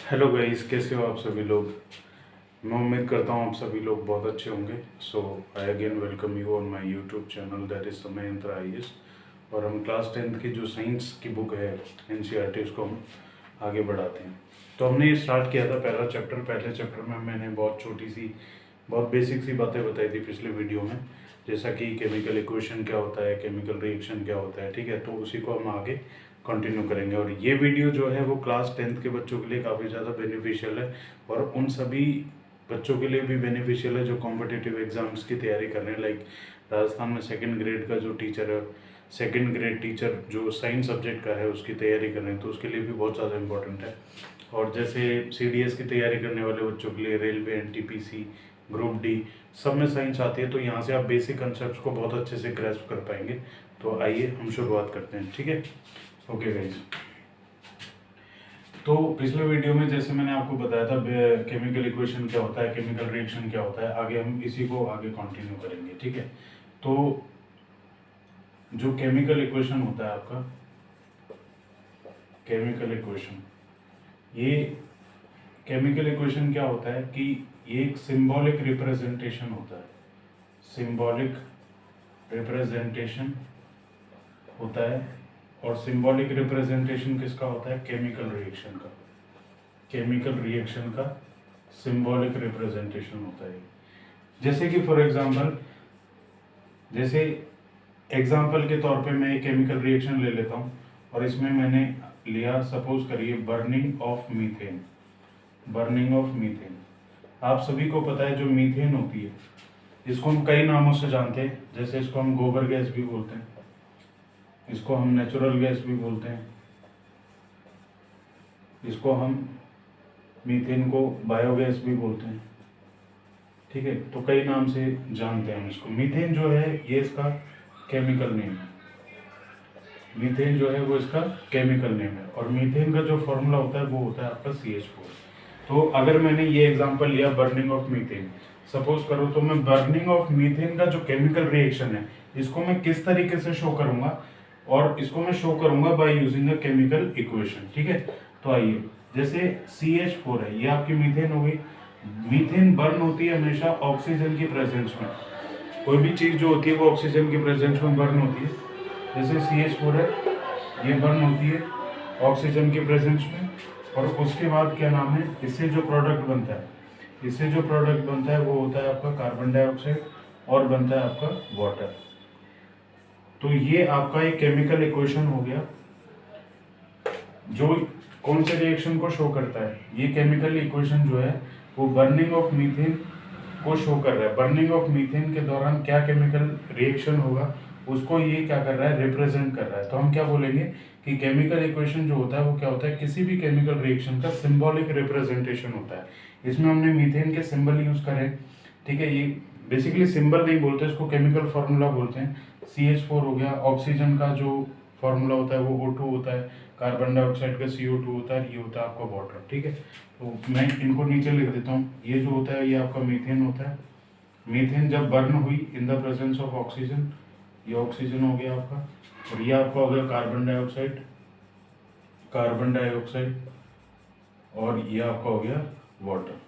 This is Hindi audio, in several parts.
हेलो गाइस, कैसे हो आप सभी लोग। मैं उम्मीद करता हूँ आप सभी लोग बहुत अच्छे होंगे। So I again welcome you on my YouTube channel, that is Samay Yantra IAS। और हम क्लास 10th की जो साइंस की बुक है NCERT, उसको हम आगे बढ़ाते हैं। तो हमने ये स्टार्ट किया था पहला चैप्टर। पहले चैप्टर में मैंने बहुत छोटी सी, बहुत बेसिक सी बातें बताई थी पिछले वीडियो में, जैसा कि केमिकल इक्वेशन क्या होता है, केमिकल रिएक्शन क्या होता है। ठीक है, तो उसी को हम आगे कंटिन्यू करेंगे। और ये वीडियो जो है वो क्लास 10th के बच्चों के लिए काफ़ी ज़्यादा बेनिफिशियल है, और उन सभी बच्चों के लिए भी बेनिफिशियल है जो कॉम्पिटिटिव एग्जाम्स की तैयारी कर रहे हैं। लाइक राजस्थान में सेकंड ग्रेड का जो टीचर है, सेकंड ग्रेड टीचर जो साइंस सब्जेक्ट का है, उसकी तैयारी कर रहे हैं, तो उसके लिए भी बहुत ज़्यादा इंपॉर्टेंट है। और जैसे CDS की तैयारी करने वाले बच्चों के लिए रेलवे, NTPC, ग्रुप D, सब में साइंस आती है, तो यहाँ से आप बेसिक कंसेप्ट को बहुत अच्छे से ग्रैस्प कर पाएंगे। तो आइए हम शुरुआत करते हैं। ठीक है, ओके गाइस। तो पिछले वीडियो में जैसे मैंने आपको बताया था केमिकल इक्वेशन क्या होता है, केमिकल रिएक्शन क्या होता है, आगे हम इसी को आगे कंटिन्यू करेंगे। ठीक है, तो जो केमिकल इक्वेशन होता है आपका, केमिकल इक्वेशन, ये केमिकल इक्वेशन क्या होता है कि ये एक सिंबॉलिक रिप्रेजेंटेशन होता है। सिंबॉलिक रिप्रेजेंटेशन होता है। और सिंबॉलिक रिप्रेजेंटेशन किसका होता है? केमिकल रिएक्शन का। केमिकल रिएक्शन का सिंबॉलिक रिप्रेजेंटेशन होता है। जैसे कि फॉर एग्जांपल, जैसे एग्जांपल के तौर पे मैं एक केमिकल रिएक्शन ले लेता हूँ, और इसमें मैंने लिया, सपोज करिए, burning of methane. Burning of methane, आप सभी को पता है जो मीथेन होती है, इसको हम कई नामों से जानते हैं। जैसे इसको हम गोबर गैस भी बोलते हैं, इसको हम नेचुरल गैस भी बोलते हैं, इसको हम मीथेन को बायोगैस भी बोलते हैं। ठीक है, तो कई नाम से जानते हैं हम इसको। मीथेन जो है ये इसका केमिकल नेम है। मीथेन जो है वो इसका केमिकल नेम है, और मीथेन का जो फॉर्मूला होता है वो होता है आपका CH4। तो अगर मैंने ये एग्जांपल लिया बर्निंग ऑफ मीथेन, सपोज करो, तो मैं बर्निंग ऑफ मीथेन का जो केमिकल रिएक्शन है, इसको मैं किस तरीके से शो करूंगा, और इसको मैं शो करूंगा by using a chemical equation. ठीक है, तो आइए, जैसे CH4 है, ये आपकी मीथेन हो गई। मीथेन बर्न होती है हमेशा ऑक्सीजन की प्रेजेंस में। कोई भी चीज़ जो होती है वो ऑक्सीजन की प्रेजेंस में बर्न होती है। जैसे CH4 है, ये बर्न होती है ऑक्सीजन की प्रेजेंस में। और उसके बाद क्या नाम है, इससे जो प्रोडक्ट बनता है, इससे जो प्रोडक्ट बनता है वो होता है आपका कार्बन डाइऑक्साइड, और बनता है आपका वाटर। तो ये आपका एक केमिकल इक्वेशन हो गया, जो कौन से रिएक्शन को शो करता है। ये केमिकल इक्वेशन जो है वो बर्निंग ऑफ मीथेन को शो कर रहा है। बर्निंग ऑफ मीथेन के दौरान क्या केमिकल रिएक्शन होगा, उसको ये क्या कर रहा है, रिप्रेजेंट कर रहा है। तो हम क्या बोलेंगे कि केमिकल इक्वेशन जो होता है वो क्या होता है, किसी भी केमिकल रिएक्शन का सिंबॉलिक रिप्रेजेंटेशन होता है। इसमें हमने मीथेन के सिंबल यूज करे। ठीक है, ये बेसिकली सिंबल नहीं बोलते, इसको केमिकल फॉर्मूला बोलते हैं। CH4 हो गया, ऑक्सीजन का जो फॉर्मूला होता है वो O2 होता है, कार्बन डाइऑक्साइड का CO2 होता है, ये होता है आपका वाटर। ठीक है, तो मैं इनको नीचे लिख देता हूँ। ये जो होता है ये आपका मीथेन होता है। मीथेन जब बर्न हुई in the presence of oxygen, ये ऑक्सीजन हो गया आपका, और ये आपका हो गया कार्बन डाइऑक्साइड, कार्बन डाइऑक्साइड, और ये आपका हो गया वाटर।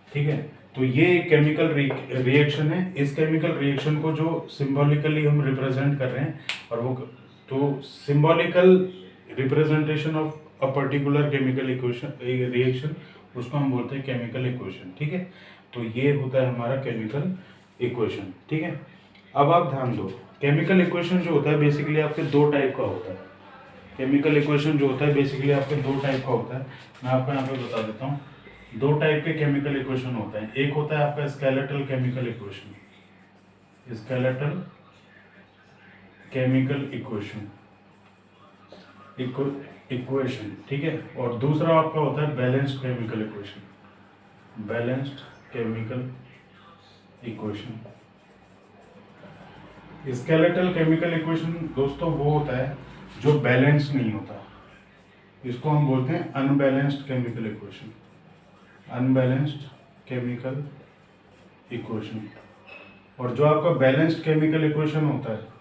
ठीक है, तो ये एक केमिकल रिएक्शन है। इस केमिकल रिएक्शन को जो सिंबॉलिकली हम रिप्रेजेंट कर रहे हैं, और वो तो symbolical representation of a particular chemical equation, reaction, उसको हम बोलते हैं केमिकल इक्वेशन। ठीक है, तो ये होता है हमारा केमिकल इक्वेशन। ठीक है, अब आप ध्यान दो, केमिकल इक्वेशन जो होता है बेसिकली आपके दो टाइप का होता है। केमिकल इक्वेशन जो होता है बेसिकली आपके दो टाइप का होता है। मैं आपको यहाँ पे बता देता हूँ, दो टाइप के केमिकल इक्वेशन होते हैं। एक होता है आपका skeletal chemical equation, skeletal chemical equation, equation. ठीक है, और दूसरा आपका होता है balanced chemical equation, balanced chemical equation. Skeletal chemical equation दोस्तों वो होता है जो बैलेंस नहीं होता, इसको हम बोलते हैं unbalanced chemical equation, unbalanced chemical equation. और जो आपका बैलेंस्ड केमिकल इक्वेशन होता है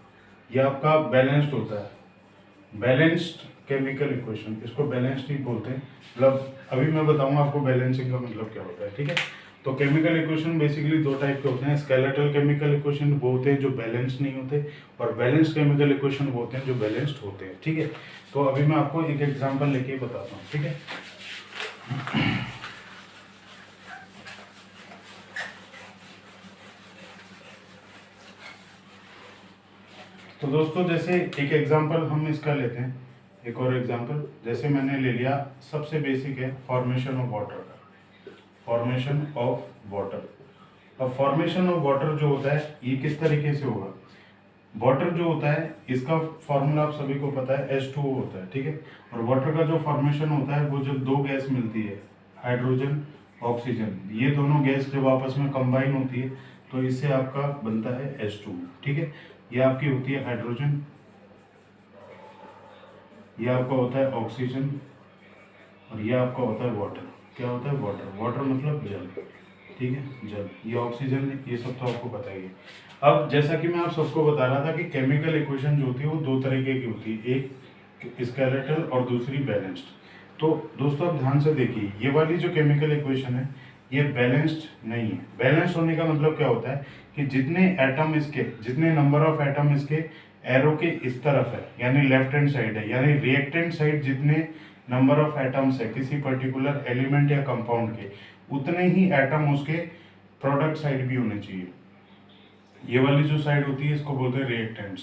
ये आपका बैलेंस्ड होता है। बैलेंस्ड केमिकल इक्वेशन, इसको बैलेंस्ड ही बोलते हैं। मतलब अभी मैं बताऊंगा आपको बैलेंसिंग का मतलब क्या होता है, ठीक है। तो केमिकल इक्वेशन बेसिकली दो टाइप के होते हैं। स्केलेटल केमिकल इक्वेशन वो होते हैं जो बैलेंस्ड नहीं होते, और बैलेंस्ड केमिकल इक्वेशन वो होते हैं जो बैलेंस्ड होते हैं, ठीक है। तो अभी मैं आपको एक एग्जांपल लेके बताता हूँ, ठीक है। तो दोस्तों जैसे एक एग्जांपल हम इसका लेते हैं, एक और एग्जांपल जैसे मैंने ले लिया, सबसे बेसिक है फॉर्मेशन ऑफ वाटर का, फॉर्मेशन ऑफ वाटर। अब फॉर्मेशन ऑफ वाटर जो होता है ये किस तरीके से होगा। वाटर जो होता है इसका फॉर्मूला आप सभी को पता है, H2O होता है, ठीक है। और वाटर का जो फॉर्मेशन होता है वो जब दो गैस मिलती है, हाइड्रोजन ऑक्सीजन, ये दोनों गैस जब आपस में कंबाइन होती है तो इससे आपका बनता है H2O, ठीक है। ये आपकी होती है हाइड्रोजन, ये आपका होता है ऑक्सीजन, और ये आपका होता है वाटर। क्या होता है वाटर? वाटर मतलब जल, ठीक है, जल। ये ऑक्सीजन है, ये सब तो आपको पता ही है। अब जैसा कि मैं आप सबको बता रहा था कि केमिकल इक्वेशन जो होती है वो दो तरीके की होती है, एक स्केलेटल और दूसरी बैलेंस्ड। तो दोस्तों आप ध्यान से देखिए, ये वाली जो केमिकल इक्वेशन है ये बैलेंस्ड नहीं है। बैलेंस्ड होने का मतलब क्या होता है कि जितने एटम इसके, जितने नंबर ऑफ एटम इसके एरो के इस तरफ है, यानी लेफ्ट हैंड साइड है, यानी रिएक्टेंट साइड जितने नंबर ऑफ एटम्स है किसी पर्टिकुलर एलिमेंट या कंपाउंड के, उतने ही एटम उसके प्रोडक्ट साइड भी होने चाहिए। ये वाली जो साइड होती है इसको बोलते हैं रिएक्टेंट्स,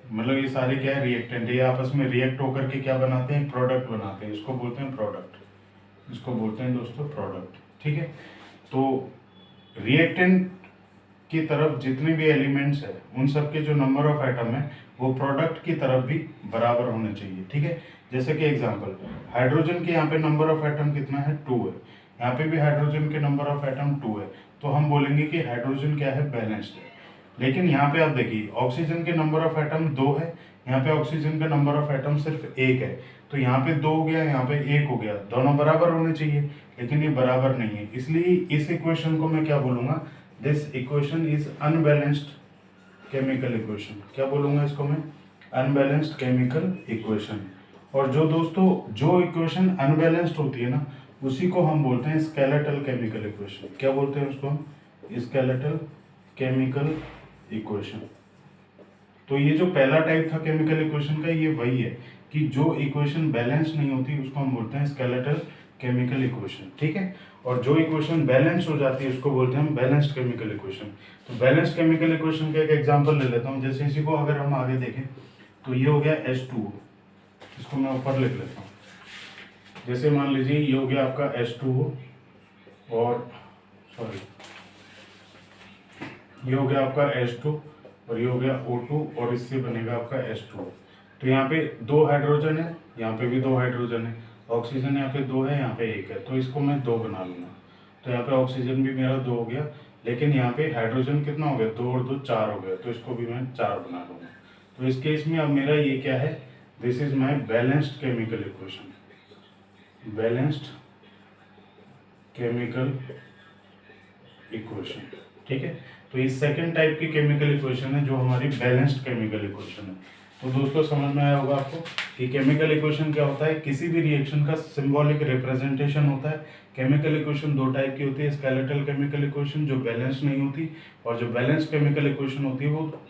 मतलब ये सारे क्या है, रिएक्टेंट है। ये आपस में रिएक्ट होकर के क्या बनाते हैं, प्रोडक्ट बनाते हैं, इसको बोलते हैं प्रोडक्ट, इसको बोलते हैं दोस्तों प्रोडक्ट, ठीक है। तो रिएक्टेंट की तरफ जितने भी एलिमेंट्स है उन सब के जो नंबर ऑफ एटम है वो प्रोडक्ट की तरफ भी बराबर होने चाहिए, ठीक है। जैसे कि एग्जांपल, हाइड्रोजन के यहाँ पे नंबर ऑफ एटम कितना है, 2 है, यहाँ पे भी हाइड्रोजन के नंबर ऑफ एटम 2 है, तो हम बोलेंगे कि हाइड्रोजन क्या है, बैलेंस्ड है। लेकिन यहाँ पे आप देखिए ऑक्सीजन के नंबर ऑफ एटम 2 है, यहाँ पे ऑक्सीजन का नंबर ऑफ एटम सिर्फ 1 है, तो यहाँ पे 2 हो गया, यहाँ पे 1 हो गया, दोनों बराबर होने चाहिए, लेकिन ये बराबर नहीं है। इसलिए इस इक्वेशन को मैं क्या बोलूंगा, this equation is unbalanced chemical equation. क्या बोलूंगा इसको मैं, अनबैलेंस्ड केमिकल इक्वेशन। और जो दोस्तों जो इक्वेशन अनबैलेंस्ड होती है ना उसी को हम बोलते हैं स्केलेटल केमिकल इक्वेशन। क्या बोलते हैं उसको हम, स्केलेटल केमिकल इक्वेशन। तो ये जो पहला टाइप था केमिकल इक्वेशन का, ये वही है कि जो इक्वेशन बैलेंस नहीं होती उसको हम बोलते हैं स्केलेटल केमिकल इक्वेशन, ठीक है। और जो इक्वेशन बैलेंस हो जाती है उसको बोलते हैं हम बैलेंस्ड केमिकल इक्वेशन। तो बैलेंस्ड केमिकल इक्वेशन का एक एग्जांपल ले लेता हूँ। जैसे इसी को अगर हम आगे देखें तो ये हो गया H2O, इसको मैं ऊपर लिख लेता हूँ। जैसे मान लीजिए ये हो गया आपका H2O, और सॉरी ये हो गया आपका H2 और ये हो गया O2, और इससे बनेगा आपका H2O। तो यहाँ पे 2 हाइड्रोजन है, यहाँ पे भी 2 हाइड्रोजन है, ऑक्सीजन यहाँ पे 2 है, यहाँ पे 1 है, तो इसको मैं 2 बना लूंगा। तो यहाँ पे ऑक्सीजन भी मेरा 2 हो गया, लेकिन यहाँ पे हाइड्रोजन कितना हो गया, 2 और 2 4 हो गया, तो इसको भी मैं 4 बना लूंगा। तो इस केस में अब मेरा ये क्या है, this is my balanced chemical equation, balanced chemical equation, ठीक है। तो ये सेकंड टाइप की केमिकल इक्वेशन है जो हमारी बैलेंस्ड केमिकल इक्वेशन है। तो दोस्तों समझ में आया होगा आपको कि केमिकल इक्वेशन क्या होता है, किसी भी रिएक्शन का सिंबॉलिक रिप्रेजेंटेशन होता है। केमिकल इक्वेशन दो टाइप की होती है, स्केलेटल केमिकल इक्वेशन जो बैलेंस नहीं होती, और जो बैलेंस्ड केमिकल इक्वेशन होती है वो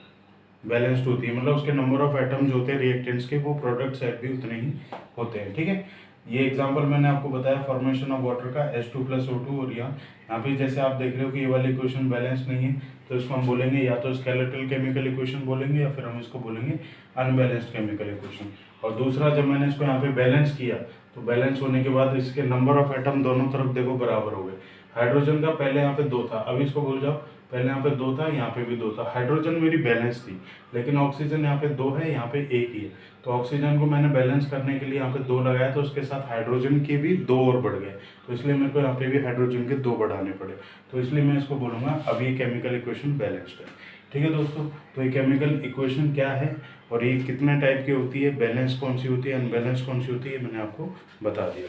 बैलेंस्ड होती है, मतलब उसके नंबर ऑफ एटम जो होते हैं रिएक्टेंट्स के वो प्रोडक्ट साइड भी उतने ही होते हैं, ठीक है। ये एग्जांपल मैंने आपको बताया फॉर्मेशन ऑफ वाटर का, H2+O2। और यहाँ पे जैसे आप देख रहे हो कि ये वाली इक्वेशन बैलेंस नहीं है, तो इसको हम बोलेंगे या तो स्केलेटल केमिकल इक्वेशन बोलेंगे या फिर हम इसको बोलेंगे अनबैलेंस्ड केमिकल इक्वेशन। और दूसरा, जब मैंने इसको यहाँ पे बैलेंस किया तो बैलेंस होने के बाद इसके नंबर ऑफ एटम दोनों तरफ देखो बराबर हो गए। हाइड्रोजन का पहले यहाँ पे 2 था, अभी इसको भूल जाओ, पहले यहाँ पे 2 था, यहाँ पे भी 2 था। हाइड्रोजन मेरी बैलेंस थी, लेकिन ऑक्सीजन यहाँ पे 2 है, यहाँ पे 1 ही है, तो ऑक्सीजन को मैंने बैलेंस करने के लिए यहाँ पे 2 लगाया, तो उसके साथ हाइड्रोजन के भी 2 और बढ़ गए, तो इसलिए मेरे को यहाँ पे भी हाइड्रोजन के 2 बढ़ाने पड़े। तो इसलिए मैं इसको बोलूँगा अब ये केमिकल इक्वेशन बैलेंस्ड है, ठीक है दोस्तों। तो ये केमिकल इक्वेशन क्या है और ये कितने टाइप की होती है, बैलेंस कौन सी होती है, अनबैलेंस कौन सी होती है, मैंने आपको बता दिया।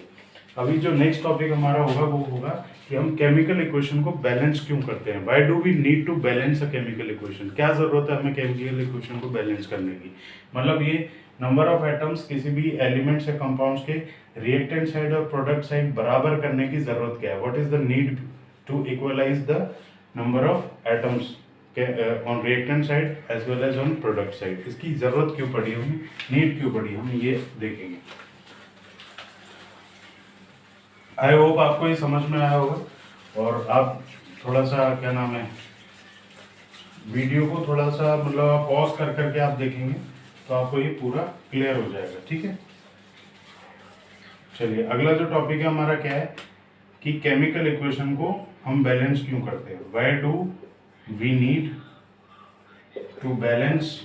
अभी जो नेक्स्ट टॉपिक हमारा होगा वो होगा कि हम केमिकल इक्वेशन को बैलेंस क्यों करते हैं। Why do we need to balance a chemical equation, क्या जरूरत है हमें केमिकल इक्वेशन को बैलेंस करने की। मतलब ये नंबर ऑफ एटम्स किसी भी एलिमेंट्स या कंपाउंड्स के रिएक्टेंट साइड और प्रोडक्ट साइड बराबर करने की जरूरत क्या है। What is the need to equalize the number of atoms on reactant side as well as on product side, इसकी जरूरत क्यों पड़ी हमें, नीड क्यों पड़ी, हम ये देखेंगे। आई होप आपको ये समझ में आया होगा और आप थोड़ा सा क्या नाम है वीडियो को थोड़ा सा मतलब पॉज कर करके आप देखेंगे तो आपको ये पूरा क्लियर हो जाएगा। ठीक है, चलिए अगला जो टॉपिक है हमारा क्या है कि केमिकल इक्वेशन को हम बैलेंस क्यों करते हैं। Why do we need to balance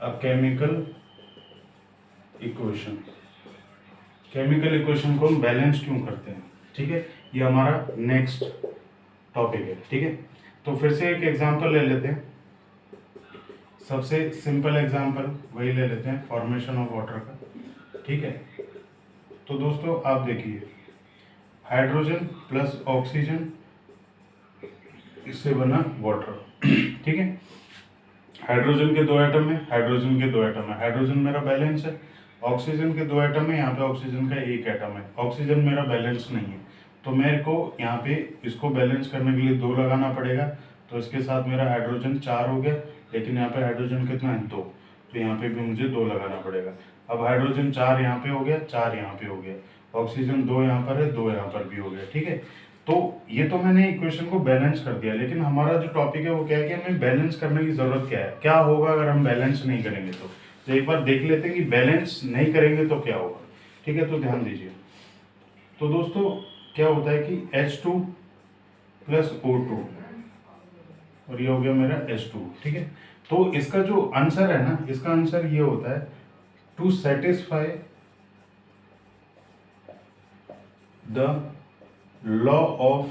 a chemical equation, chemical equation को हम बैलेंस क्यों करते हैं। ठीक है, ये हमारा नेक्स्ट टॉपिक है। ठीक है, तो फिर से एक एग्जांपल ले लेते हैं, सबसे सिंपल एग्जांपल वही ले लेते हैं, फॉर्मेशन ऑफ वाटर का। ठीक है, तो दोस्तों आप देखिए हाइड्रोजन प्लस ऑक्सीजन, इससे बना वाटर। ठीक है, हाइड्रोजन के 2 एटम है, हाइड्रोजन के 2 एटम है, हाइड्रोजन मेरा बैलेंस है। ऑक्सीजन के 2 एटम है, यहाँ पे ऑक्सीजन का 1 एटम है, ऑक्सीजन मेरा बैलेंस नहीं है, तो मेरे को यहाँ पे इसको बैलेंस करने के लिए 2 लगाना पड़ेगा। तो इसके साथ मेरा हाइड्रोजन 4 हो गया, लेकिन यहाँ पे हाइड्रोजन कितना है 2, तो यहाँ पे भी मुझे 2 लगाना पड़ेगा। अब हाइड्रोजन 4 यहाँ पे हो गया, 4 यहाँ पे हो गया, ऑक्सीजन 2 यहाँ पर है, 2 यहाँ पर भी हो गया। ठीक है, तो ये तो मैंने इक्वेशन को बैलेंस कर दिया, लेकिन हमारा जो टॉपिक है वो क्या है कि हमें बैलेंस करने की जरूरत क्या है, क्या होगा अगर हम बैलेंस नहीं करेंगे। तो एक बार देख लेते हैं कि बैलेंस नहीं करेंगे तो क्या होगा। ठीक है, तो ध्यान दीजिए। तो दोस्तों क्या होता है कि H2 प्लस O2 और ये हो गया मेरा H2। ठीक है, तो इसका जो आंसर है ना, इसका आंसर ये होता है to satisfy the law of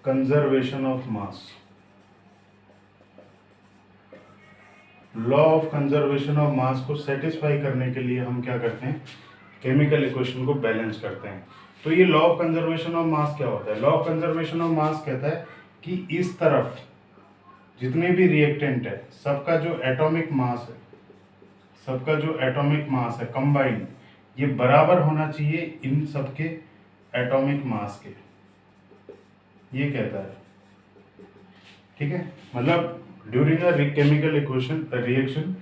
conservation of mass. Law of conservation of mass को सेटिस्फाई करने के लिए हम क्या करते हैं, केमिकल इक्वेशन को बैलेंस करते हैं। तो ये लॉ ऑफ कंजर्वेशन ऑफ मास क्या होता है। लॉ ऑफ कंजर्वेशन ऑफ मास कहता है कि इस तरफ जितने भी रिएक्टेंट है सबका जो एटॉमिक मास है, सबका जो एटॉमिक मास है कंबाइंड, ये बराबर होना चाहिए इन सबके एटॉमिक मास के, ये कहता है। ठीक है, मतलब during a chemical equation reaction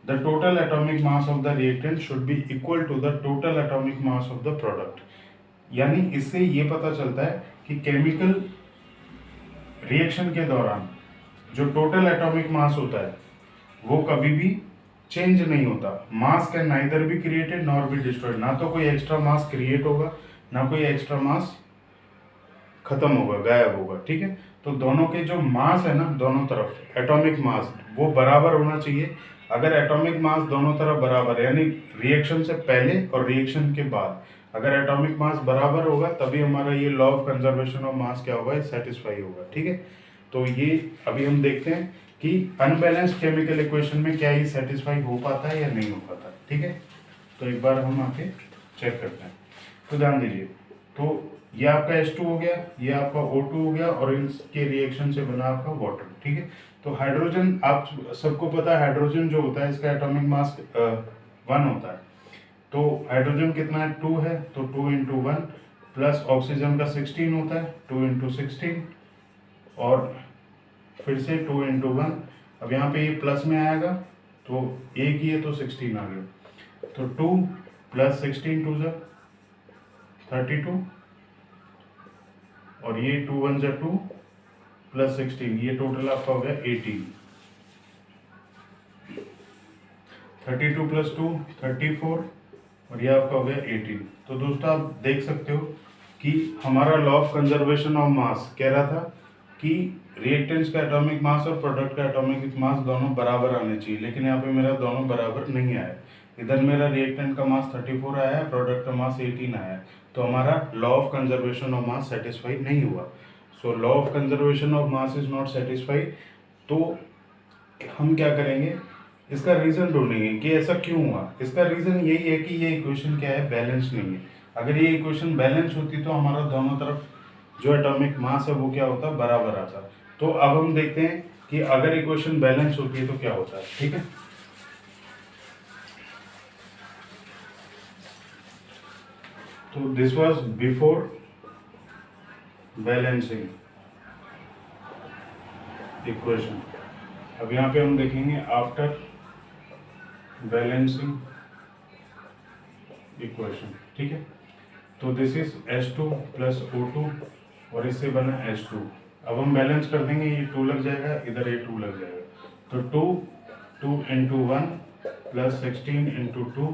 the total atomic mass of the reactant should be equal to the total atomic mass of the product. यानी इससे ये पता चलता है कि केमिकल रिएक्शन के दौरान जो टोटल एटॉमिक मास होता है वो कभी भी चेंज नहीं होता। मास can neither be created nor be destroyed, ना तो कोई एक्स्ट्रा मास क्रिएट होगा ना कोई एक्स्ट्रा मास खत्म होगा, गायब होगा। ठीक है, तो दोनों के जो मास है ना, दोनों तरफ एटॉमिक मास वो बराबर होना चाहिए। अगर एटॉमिक मास दोनों तरफ बराबर यानी रिएक्शन से पहले और रिएक्शन के बाद अगर एटॉमिक मास बराबर होगा तभी हमारा ये लॉ ऑफ कंजर्वेशन ऑफ मास क्या होगा, सेटिस्फाई होगा। ठीक है, तो ये अभी हम देखते हैं कि अनबैलेंस्ड केमिकल इक्वेशन में क्या ये सेटिस्फाई हो पाता है या नहीं हो पाता। ठीक है, तो एक बार हम आके चेक करते हैं। तो ध्यान दीजिए, तो ये आपका H2 हो गया, ये आपका O2 हो गया और इनके रिएक्शन से बना आपका वाटर। ठीक है, तो हाइड्रोजन आप सबको पता है, हाइड्रोजन जो होता है इसका एटॉमिक मास 1 होता है। तो हाइड्रोजन कितना है 2 है, तो 2 × 1 प्लस ऑक्सीजन का 16 होता है, 2 × 16 और फिर से 2 × 1। अब यहाँ पे ये प्लस में आएगा तो एक ही है तो 16 आ गया, तो 2 + 16 2 × 32 और ये 2 × 1 = 2 + 16, ये टोटल आपका हो गया 18। 32 + 2 34 और ये आपका हो गया 18। तो दोस्तों आप देख सकते हो कि हमारा लॉ ऑफ कंजर्वेशन ऑफ मास कह रहा था कि रिएक्टेंट्स का एटॉमिक मास और प्रोडक्ट का एटॉमिक मास दोनों बराबर आने चाहिए, लेकिन यहाँ पे मेरा दोनों बराबर नहीं आया। इधर मेरा रिएक्टेंट का मास 34 आया है, प्रोडक्ट का मास 18 आया है, तो हमारा law of conservation of mass satisfy नहीं हुआ। So law of conservation of mass is not satisfied. तो हम क्या करेंगे इसका रीज़न ढूंढेंगे कि ऐसा क्यों हुआ। इसका रीज़न यही है कि ये इक्वेशन क्या है, बैलेंस नहीं है। अगर ये इक्वेशन बैलेंस होती तो हमारा दोनों तरफ जो एटॉमिक मास है वो क्या होता, बराबर आता। तो अब हम देखते हैं कि अगर इक्वेशन बैलेंस होती है तो क्या होता है। ठीक है, तो this was before balancing equation. अब यहाँ पे हम देखेंगे आफ्टर बैलेंसिंग इक्वेशन। ठीक है, तो this is H2 plus O2 और इससे बना H2। अब हम बैलेंस कर देंगे, ये 2 लग जाएगा, इधर ये 2 लग जाएगा, तो 2 इंटू 1 प्लस 16 इंटू 2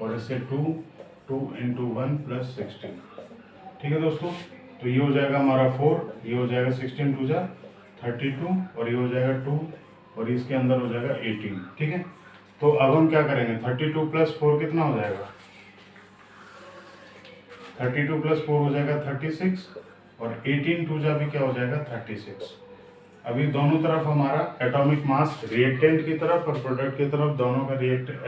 और इससे 2 इंटू 1 प्लस 16। ठीक है दोस्तों, तो ये हो जाएगा हमारा 4, ये हो जाएगा 16 टू जा 32 और ये हो जाएगा 2 और इसके अंदर हो जाएगा 18। ठीक है, तो अब हम क्या करेंगे, 32 प्लस 4 कितना हो जाएगा, 32 प्लस 4 हो जाएगा 36 और 18 टू जा भी क्या हो जाएगा 36। अभी दोनों तरफ हमारा एटॉमिक मास रिएक्टेंट की तरफ और प्रोडक्ट की तरफ दोनों का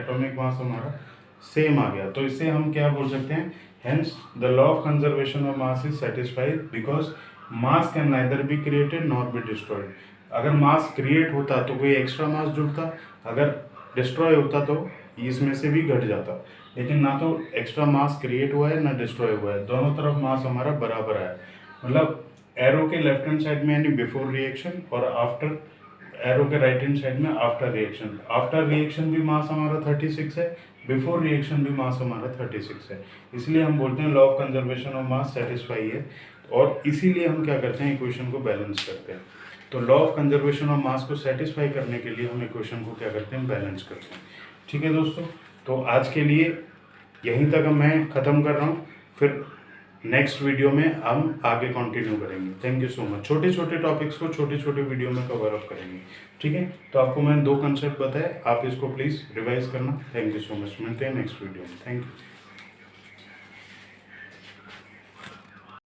एटॉमिक मास हमारा सेम आ गया। तो इससे हम क्या बोल सकते हैं, hence the law of conservation of mass is satisfied because mass can neither be created nor be destroyed. अगर मास क्रिएट होता तो कोई एक्स्ट्रा मास जुड़ता, अगर डिस्ट्रॉय होता तो इसमें से भी घट जाता, लेकिन ना तो एक्स्ट्रा मास क्रिएट हुआ है ना डिस्ट्रॉय हुआ है, दोनों तरफ मास हमारा बराबर है। मतलब एरो के लेफ्ट हैंड साइड में यानी बिफोर रिएक्शन और आफ्टर एरो के राइट हैंड साइड में आफ्टर रिएक्शन। आफ्टर रिएक्शन भी मास हमारा 36 है, बिफोर रिएक्शन भी मास हमारा 36 है। इसलिए हम बोलते हैं law of conservation of mass satisfy है और इसीलिए हम क्या करते हैं, इक्वेशन को बैलेंस करते हैं। तो law of conservation of mass को सेटिस्फाई करने के लिए हम इक्वेशन को क्या करते हैं, बैलेंस करते हैं। ठीक है दोस्तों, तो आज के लिए यहीं तक मैं ख़त्म कर रहा हूँ, फिर नेक्स्ट वीडियो में हम आगे कंटिन्यू करेंगे। Thank you so much. छोटे छोटे टॉपिक्स को छोटे छोटे वीडियो में कवर अप करेंगे। ठीक है, तो आपको मैंने 2 कंसेप्ट बताए, आप इसको प्लीज़ रिवाइज करना। थैंक यू सो मच, मिलते हैं नेक्स्ट वीडियो में। Thank you.